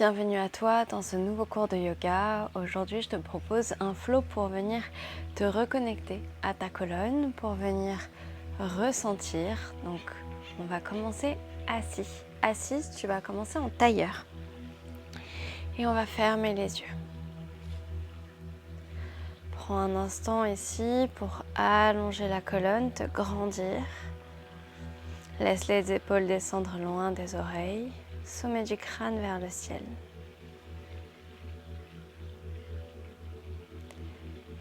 bienvenue à toi dans ce nouveau cours de yoga. Aujourd'hui, je te propose un flow pour venir te reconnecter à ta colonne, pour venir ressentir. Donc, on va commencer assis. Assise, tu vas commencer en tailleur. Et on va fermer les yeux. Prends un instant ici pour allonger la colonne, te grandir. Laisse les épaules descendre loin des oreilles, sommet du crâne vers le ciel.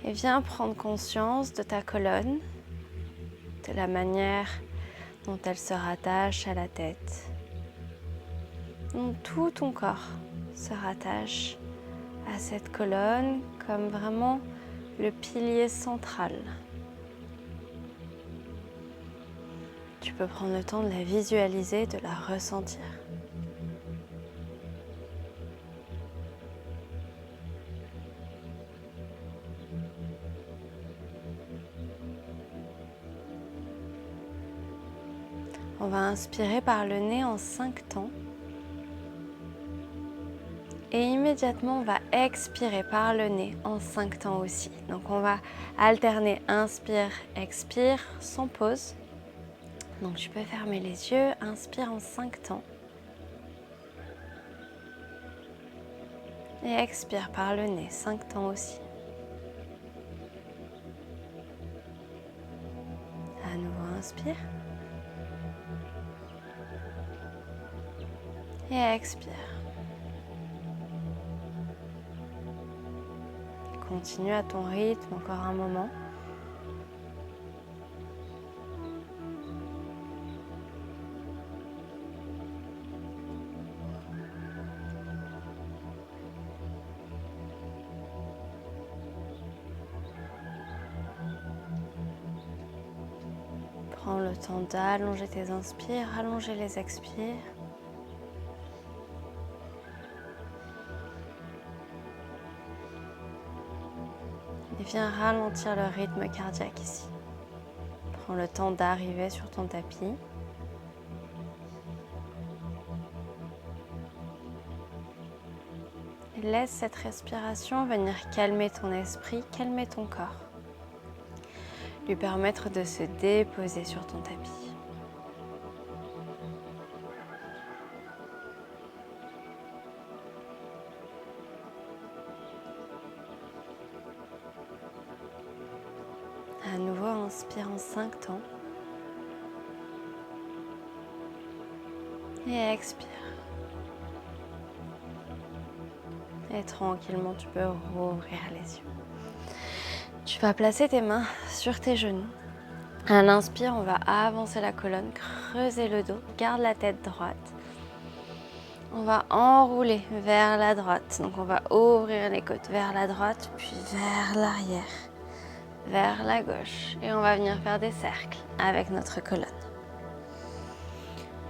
Et viens prendre conscience de ta colonne, de la manière dont elle se rattache à la tête, dont tout ton corps se rattache à cette colonne comme vraiment le pilier central. Tu peux prendre le temps de la visualiser, de la ressentir. On va inspirer par le nez en 5 temps. Et immédiatement, on va expirer par le nez en 5 temps aussi. Donc on va alterner inspire, expire sans pause. Donc tu peux fermer les yeux, inspire en 5 temps. Et expire par le nez, 5 temps aussi. À nouveau, inspire. Et expire. Continue à ton rythme encore un moment. Prends le temps d'allonger tes inspires, allonger les expires. Et viens ralentir le rythme cardiaque ici. Prends le temps d'arriver sur ton tapis. Et laisse cette respiration venir calmer ton esprit, calmer ton corps. Lui permettre de se déposer sur ton tapis. À nouveau, inspire en 5 temps. Et expire. Et tranquillement, tu peux rouvrir les yeux. Tu vas placer tes mains sur tes genoux. À l'inspire, on va avancer la colonne, creuser le dos, garde la tête droite. On va enrouler vers la droite. Donc on va ouvrir les côtes vers la droite, puis vers l'arrière, vers la gauche. Et on va venir faire des cercles avec notre colonne.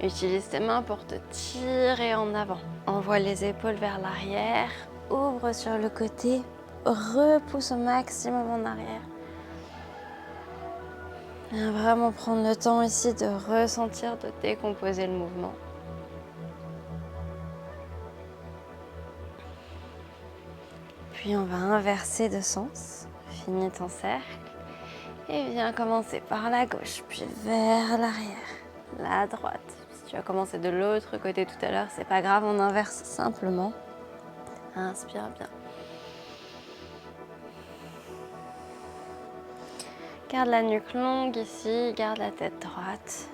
Utilise tes mains pour te tirer en avant. Envoie les épaules vers l'arrière, ouvre sur le côté, repousse au maximum en arrière. Et vraiment prendre le temps ici de ressentir, de décomposer le mouvement. Puis on va inverser de sens. Finis ton cercle. Et viens commencer par la gauche, puis vers l'arrière, la droite. Si tu as commencé de l'autre côté tout à l'heure, c'est pas grave, on inverse simplement. Inspire bien. Garde la nuque longue ici, garde la tête droite.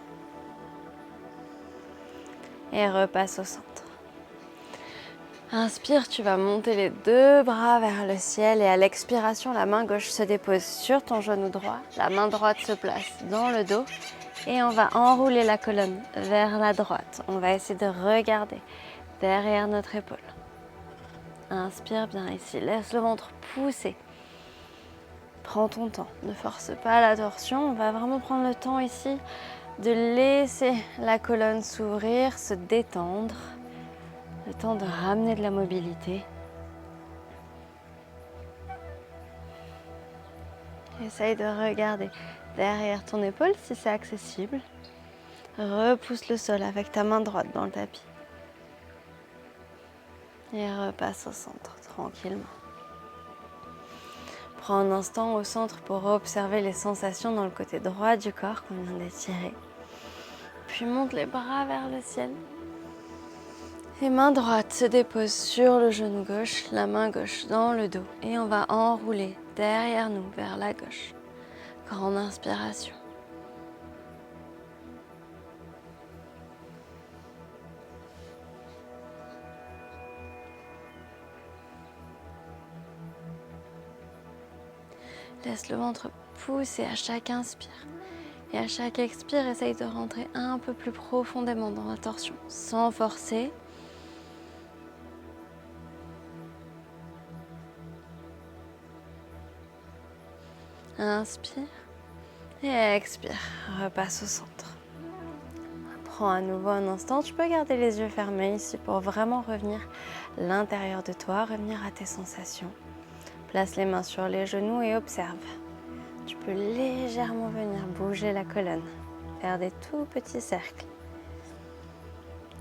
Et repasse au centre. Inspire, tu vas monter les 2 bras vers le ciel et à l'expiration, la main gauche se dépose sur ton genou droit. La main droite se place dans le dos et on va enrouler la colonne vers la droite. On va essayer de regarder derrière notre épaule. Inspire bien ici, laisse le ventre pousser. Prends ton temps, ne force pas la torsion. On va vraiment prendre le temps ici de laisser la colonne s'ouvrir, se détendre. Le temps de ramener de la mobilité. Essaye de regarder derrière ton épaule si c'est accessible. Repousse le sol avec ta main droite dans le tapis. Et repasse au centre, tranquillement. Prends un instant au centre pour observer les sensations dans le côté droit du corps qu'on vient d'étirer. Puis monte les bras vers le ciel. Et main droite se dépose sur le genou gauche, la main gauche dans le dos. Et on va enrouler derrière nous vers la gauche. Grande inspiration. Laisse le ventre pousser à chaque inspire. Et à chaque expire, essaye de rentrer un peu plus profondément dans la torsion, sans forcer. Inspire et expire. Repasse au centre. Prends à nouveau un instant. Tu peux garder les yeux fermés ici pour vraiment revenir à l'intérieur de toi, revenir à tes sensations. Place les mains sur les genoux et observe. Tu peux légèrement venir bouger la colonne, faire des tout petits cercles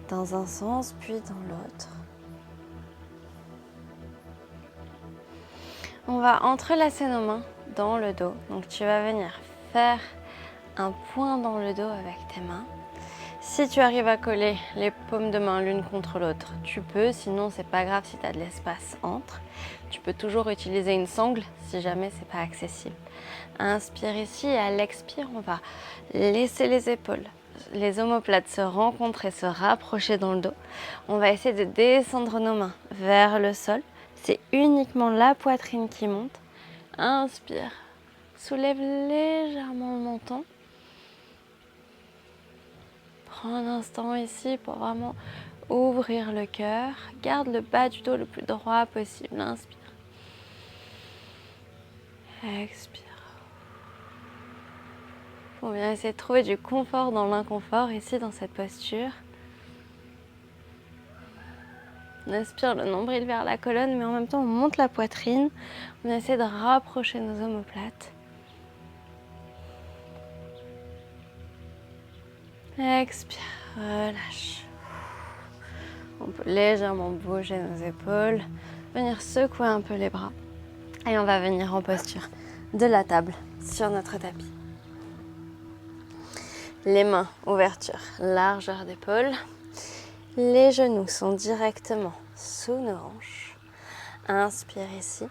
dans un sens puis dans l'autre. On va entrelacer nos mains dans le dos. Donc tu vas venir faire un point dans le dos avec tes mains. Si tu arrives à coller les paumes de main l'une contre l'autre, tu peux. Sinon, c'est pas grave si tu as de l'espace entre. Tu peux toujours utiliser une sangle si jamais c'est pas accessible. Inspire ici et à l'expire, on va laisser les épaules, les omoplates se rencontrer, se rapprocher dans le dos. On va essayer de descendre nos mains vers le sol. C'est uniquement la poitrine qui monte. Inspire, soulève légèrement le menton. Prends un instant ici pour vraiment ouvrir le cœur. Garde le bas du dos le plus droit possible. Inspire. Expire. On vient essayer de trouver du confort dans l'inconfort ici dans cette posture. On aspire le nombril vers la colonne, mais en même temps on monte la poitrine. On essaie de rapprocher nos omoplates. Expire, relâche. On peut légèrement bouger nos épaules, venir secouer un peu les bras. Et on va venir en posture de la table sur notre tapis. Les mains, ouverture, largeur d'épaule. Les genoux sont directement sous nos hanches. Inspire ici.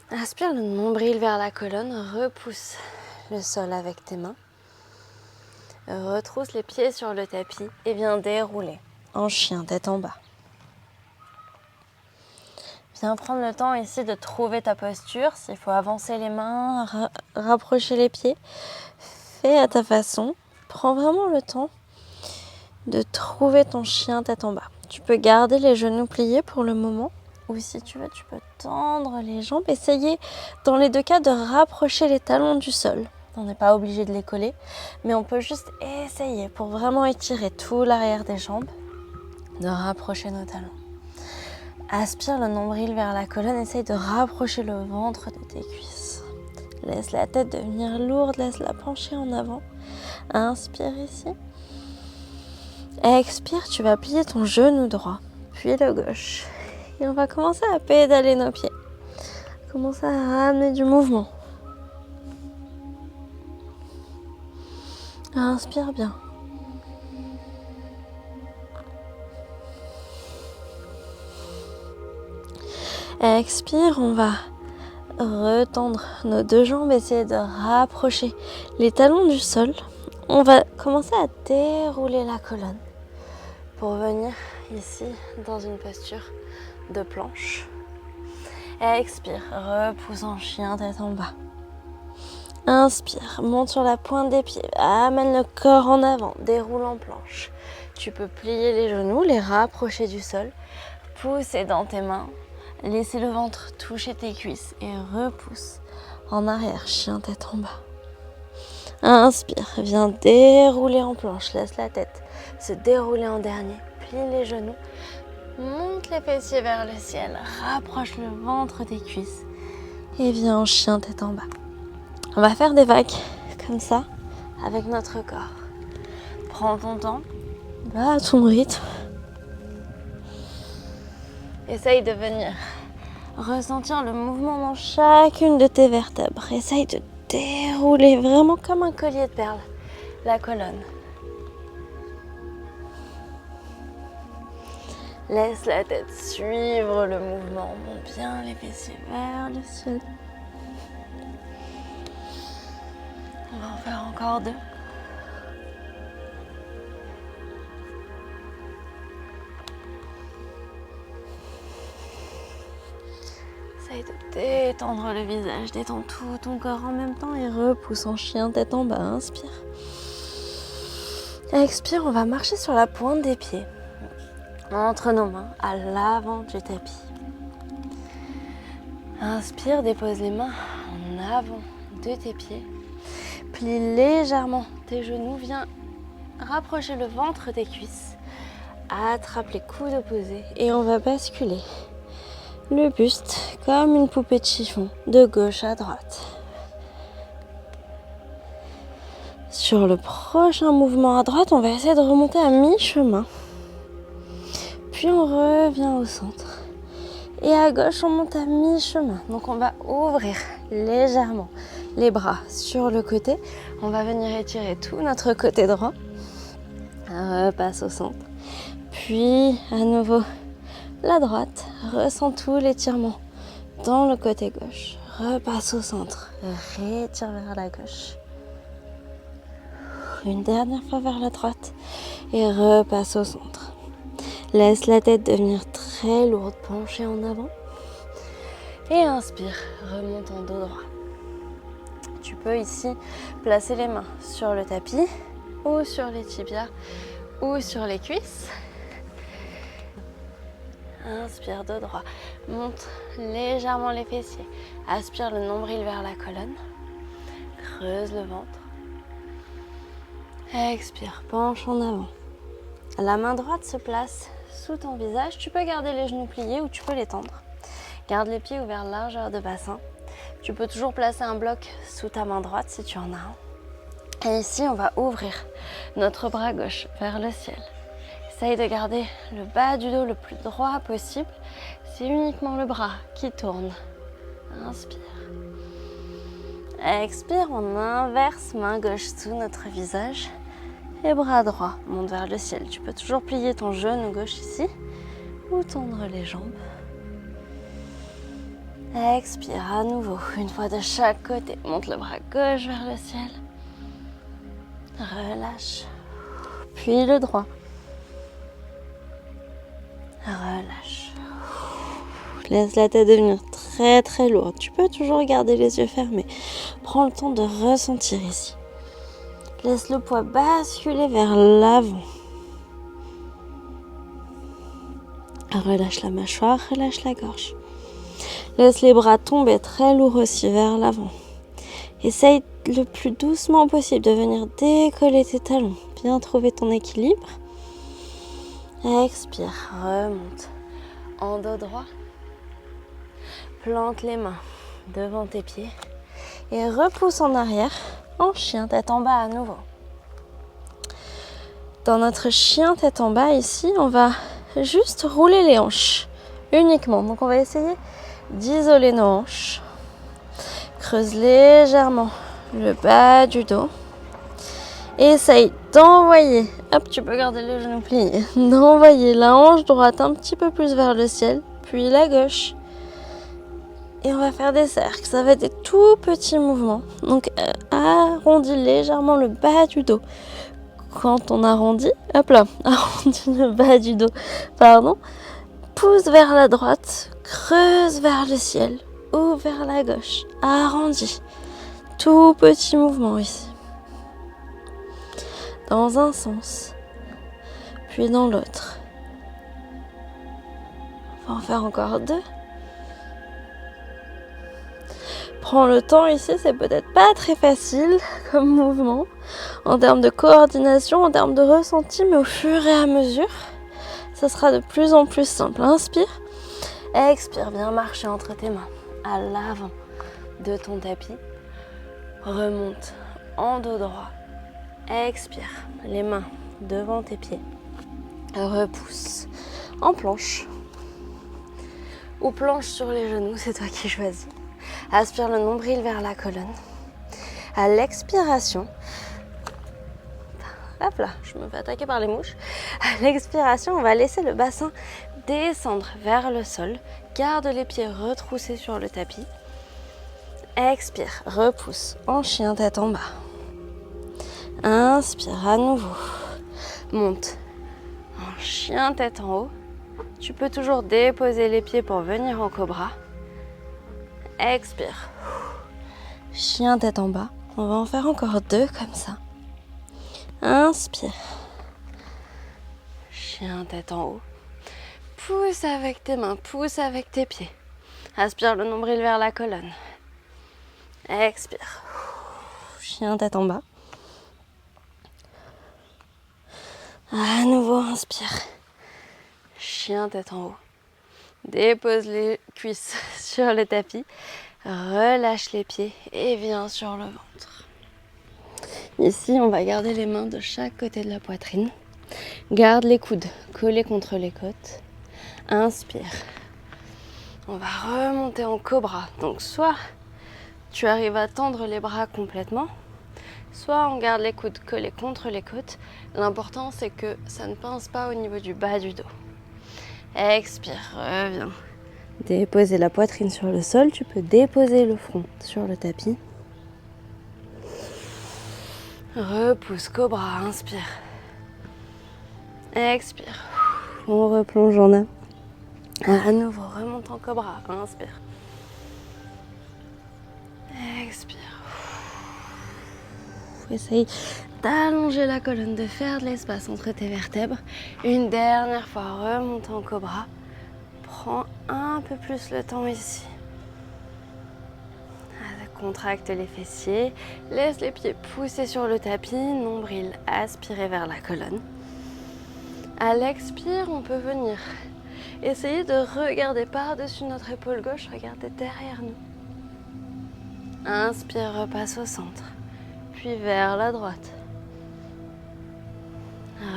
Inspire le nombril vers la colonne. Repousse le sol avec tes mains. Retrousse les pieds sur le tapis et viens dérouler en chien, tête en bas. Viens prendre le temps ici de trouver ta posture. S'il faut avancer les mains, rapprocher les pieds, fais à ta façon. Prends vraiment le temps de trouver ton chien tête en bas. Tu peux garder les genoux pliés pour le moment. Ou si tu veux, tu peux tendre les jambes. Essayez dans les deux cas de rapprocher les talons du sol. On n'est pas obligé de les coller, mais on peut juste essayer pour vraiment étirer tout l'arrière des jambes, de rapprocher nos talons. Aspire le nombril vers la colonne, essaye de rapprocher le ventre de tes cuisses. Laisse la tête devenir lourde, laisse-la pencher en avant. Inspire ici. Expire, tu vas plier ton genou droit, puis le gauche. Et on va commencer à pédaler nos pieds. Commencer à ramener du mouvement. Inspire bien. Expire, on va retendre nos deux jambes, essayer de rapprocher les talons du sol. On va commencer à dérouler la colonne pour venir ici dans une posture de planche. Expire, repousse en chien, tête en bas. Inspire, monte sur la pointe des pieds, amène le corps en avant, déroule en planche. Tu peux plier les genoux, les rapprocher du sol, pousser dans tes mains, laisser le ventre toucher tes cuisses et repousse en arrière, chien tête en bas. Inspire, viens dérouler en planche, laisse la tête se dérouler en dernier, plie les genoux, monte les fessiers vers le ciel, rapproche le ventre des cuisses et viens en chien tête en bas. On va faire des vagues comme ça avec notre corps. Prends ton temps, va à ton rythme. Essaye de venir ressentir le mouvement dans chacune de tes vertèbres. Essaye de dérouler vraiment comme un collier de perles la colonne. Laisse la tête suivre le mouvement. Monte bien les fessiers vers le ciel. On va en faire encore 2. Essaye de détendre le visage, détends tout ton corps en même temps et repousse en chien, tête en bas, inspire. Expire, on va marcher sur la pointe des pieds, entre nos mains, à l'avant du tapis. Inspire, dépose les mains en avant de tes pieds. Plie légèrement tes genoux, viens rapprocher le ventre des cuisses. Attrape les coudes opposés et on va basculer le buste comme une poupée de chiffon de gauche à droite. Sur le prochain mouvement à droite, on va essayer de remonter à mi-chemin. Puis on revient au centre. Et à gauche, on monte à mi-chemin. Donc on va ouvrir légèrement les bras sur le côté. On va venir étirer tout notre côté droit. Repasse au centre. Puis à nouveau la droite. Ressens tout l'étirement dans le côté gauche. Repasse au centre. Rétire vers la gauche. Une dernière fois vers la droite. Et repasse au centre. Laisse la tête devenir très lourde, penchée en avant. Et inspire, remonte en dos droit. Tu peux ici placer les mains sur le tapis ou sur les tibias ou sur les cuisses. Inspire, dos droit. Monte légèrement les fessiers. Aspire le nombril vers la colonne. Creuse le ventre. Expire, penche en avant. La main droite se place sous ton visage. Tu peux garder les genoux pliés ou tu peux les tendre. Garde les pieds ouverts largeur de bassin. Tu peux toujours placer un bloc sous ta main droite si tu en as un. Et ici, on va ouvrir notre bras gauche vers le ciel. Essaye de garder le bas du dos le plus droit possible. C'est uniquement le bras qui tourne. Inspire. Expire, on inverse, main gauche sous notre visage. Et bras droit, monte vers le ciel. Tu peux toujours plier ton genou gauche ici ou tendre les jambes. Expire à nouveau, une fois de chaque côté. Monte le bras gauche vers le ciel. Relâche. Puis le droit. Relâche. Laisse la tête devenir très très lourde. Tu peux toujours garder les yeux fermés. Prends le temps de ressentir ici. Laisse le poids basculer vers l'avant. Relâche la mâchoire, relâche la gorge. Laisse les bras tomber très lourds aussi vers l'avant. Essaye le plus doucement possible de venir décoller tes talons. Bien trouver ton équilibre. Expire, remonte en dos droit. Plante les mains devant tes pieds et repousse en arrière en chien, tête en bas à nouveau. Dans notre chien tête en bas ici, on va juste rouler les hanches uniquement. Donc on va essayer d'isoler nos hanches. Creuse légèrement le bas du dos. Et essaye d'envoyer, hop, tu peux garder les genoux pliés, d'envoyer la hanche droite un petit peu plus vers le ciel, puis la gauche. Et on va faire des cercles, ça va être des tout petits mouvements. Donc arrondis légèrement le bas du dos. Quand on arrondit, hop là, arrondis le bas du dos, pardon. Pousse vers la droite, creuse vers le ciel ou vers la gauche. Arrondis, tout petit mouvement ici. Dans un sens, puis dans l'autre. On va en faire encore 2. Prends le temps ici, c'est peut-être pas très facile comme mouvement en termes de coordination, en termes de ressenti, mais au fur et à mesure, ça sera de plus en plus simple. Inspire, expire, viens marcher entre tes mains à l'avant de ton tapis. Remonte en dos droit. Expire, les mains devant tes pieds. Repousse en planche. ou planche sur les genoux, c'est toi qui choisis. Aspire le nombril vers la colonne. À l'expiration, hop là, je me fais attaquer par les mouches. À l'expiration, on va laisser le bassin descendre vers le sol. Garde les pieds retroussés sur le tapis. Expire, repousse en chien tête en bas. Inspire à nouveau. Monte en chien tête en haut. Tu peux toujours déposer les pieds pour venir en cobra. Expire. Chien tête en bas. On va en faire encore 2 comme ça. Inspire. Chien tête en haut. Pousse avec tes mains, pousse avec tes pieds. Aspire le nombril vers la colonne. Expire. Chien tête en bas. À nouveau, inspire. Chien tête en haut. Dépose les cuisses sur le tapis. Relâche les pieds et viens sur le ventre. Ici, on va garder les mains de chaque côté de la poitrine. Garde les coudes collés contre les côtes. Inspire. On va remonter en cobra. Donc soit tu arrives à tendre les bras complètement, soit on garde les coudes collés contre les côtes. L'important, c'est que ça ne pince pas au niveau du bas du dos. Expire, reviens. Déposer la poitrine sur le sol. Tu peux déposer le front sur le tapis. Repousse, cobra, inspire. Expire. On replonge en A. À nouveau, remonte en cobra, inspire. Expire. Essaye d'allonger la colonne, de faire de l'espace entre tes vertèbres. Une dernière fois, remonte en cobra. Prends un peu plus le temps ici. Contracte les fessiers. Laisse les pieds pousser sur le tapis. Nombril aspiré vers la colonne. À l'expire, on peut venir essayer de regarder par-dessus notre épaule gauche. Regardez derrière nous. Inspire, repasse au centre. Puis vers la droite.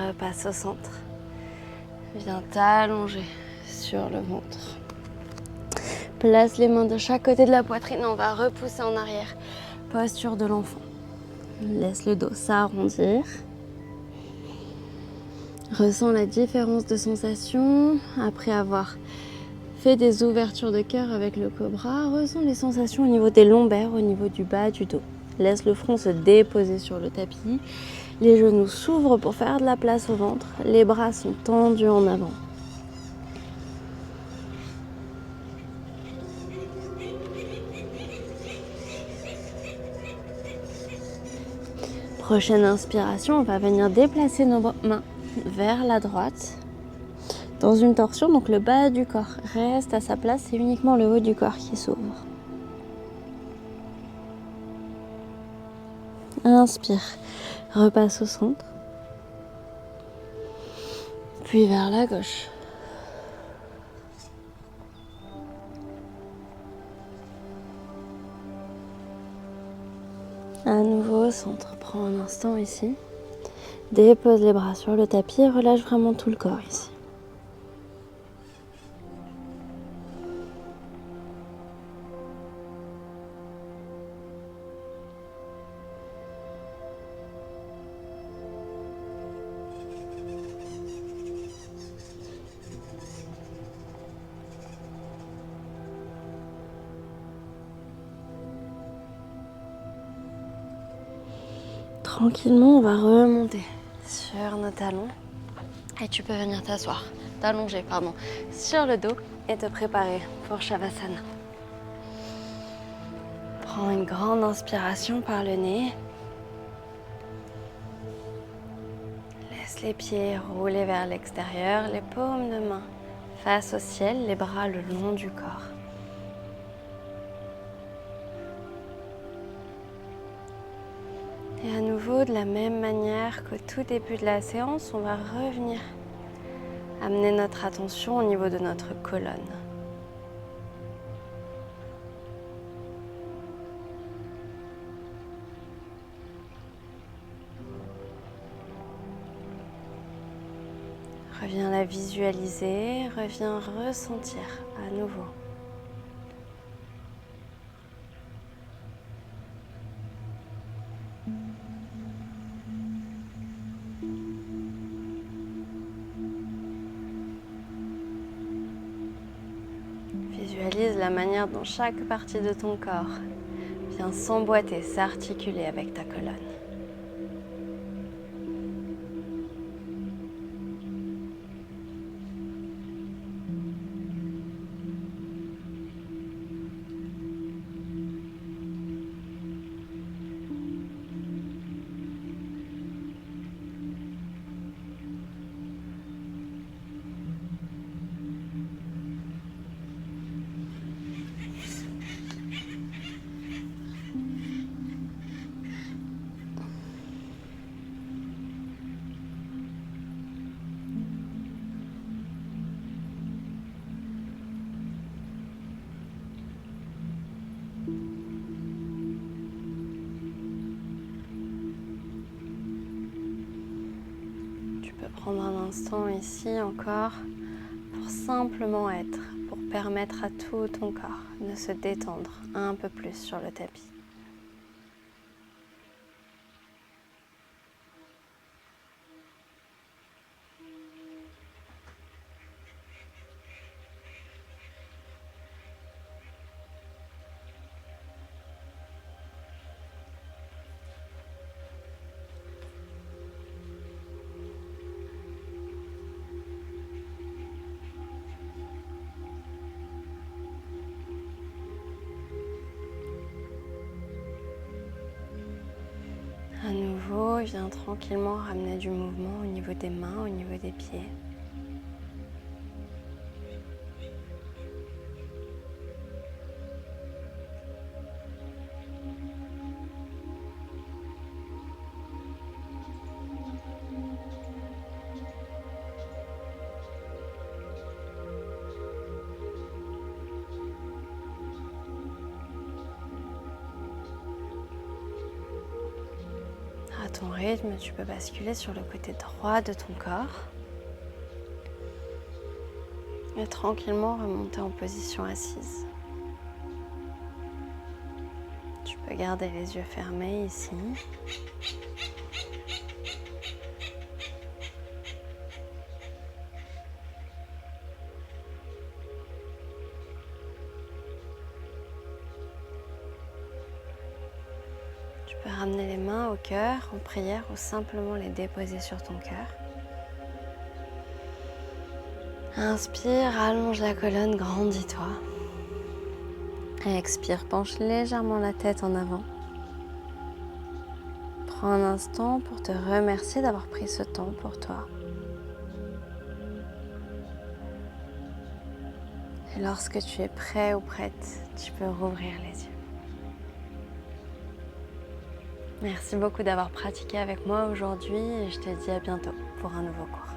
Repasse au centre. Viens t'allonger sur le ventre. Place les mains de chaque côté de la poitrine. On va repousser en arrière. Posture de l'enfant. Laisse le dos s'arrondir. Ressens la différence de sensation après avoir fait des ouvertures de cœur avec le cobra. Ressens les sensations au niveau des lombaires, au niveau du bas du dos. Laisse le front se déposer sur le tapis. Les genoux s'ouvrent pour faire de la place au ventre. Les bras sont tendus en avant. Prochaine inspiration, on va venir déplacer nos mains vers la droite dans une torsion. Donc le bas du corps reste à sa place, c'est uniquement le haut du corps qui s'ouvre. Inspire, repasse au centre, puis vers la gauche. À nouveau au centre, prends un instant ici, dépose les bras sur le tapis et relâche vraiment tout le corps ici. Tranquillement, on va remonter sur nos talons et tu peux venir t'allonger sur le dos et te préparer pour Shavasana. Prends une grande inspiration par le nez. Laisse les pieds rouler vers l'extérieur, les paumes de main face au ciel, les bras le long du corps. Et à nouveau, de la même manière qu'au tout début de la séance, on va revenir amener notre attention au niveau de notre colonne. Reviens la visualiser, reviens ressentir à nouveau. Visualise la manière dont chaque partie de ton corps vient s'emboîter, s'articuler avec ta colonne. Prendre un instant ici encore pour simplement être, pour permettre à tout ton corps de se détendre un peu plus sur le tapis. À nouveau, viens tranquillement ramener du mouvement au niveau des mains, au niveau des pieds. À ton rythme, tu peux basculer sur le côté droit de ton corps et tranquillement remonter en position assise. Tu peux garder les yeux fermés ici. Tu peux ramener les mains au cœur en prière ou simplement les déposer sur ton cœur. Inspire, allonge la colonne, grandis-toi. Et expire, penche légèrement la tête en avant. Prends un instant pour te remercier d'avoir pris ce temps pour toi. Et lorsque tu es prêt ou prête, tu peux rouvrir les yeux. Merci beaucoup d'avoir pratiqué avec moi aujourd'hui et je te dis à bientôt pour un nouveau cours.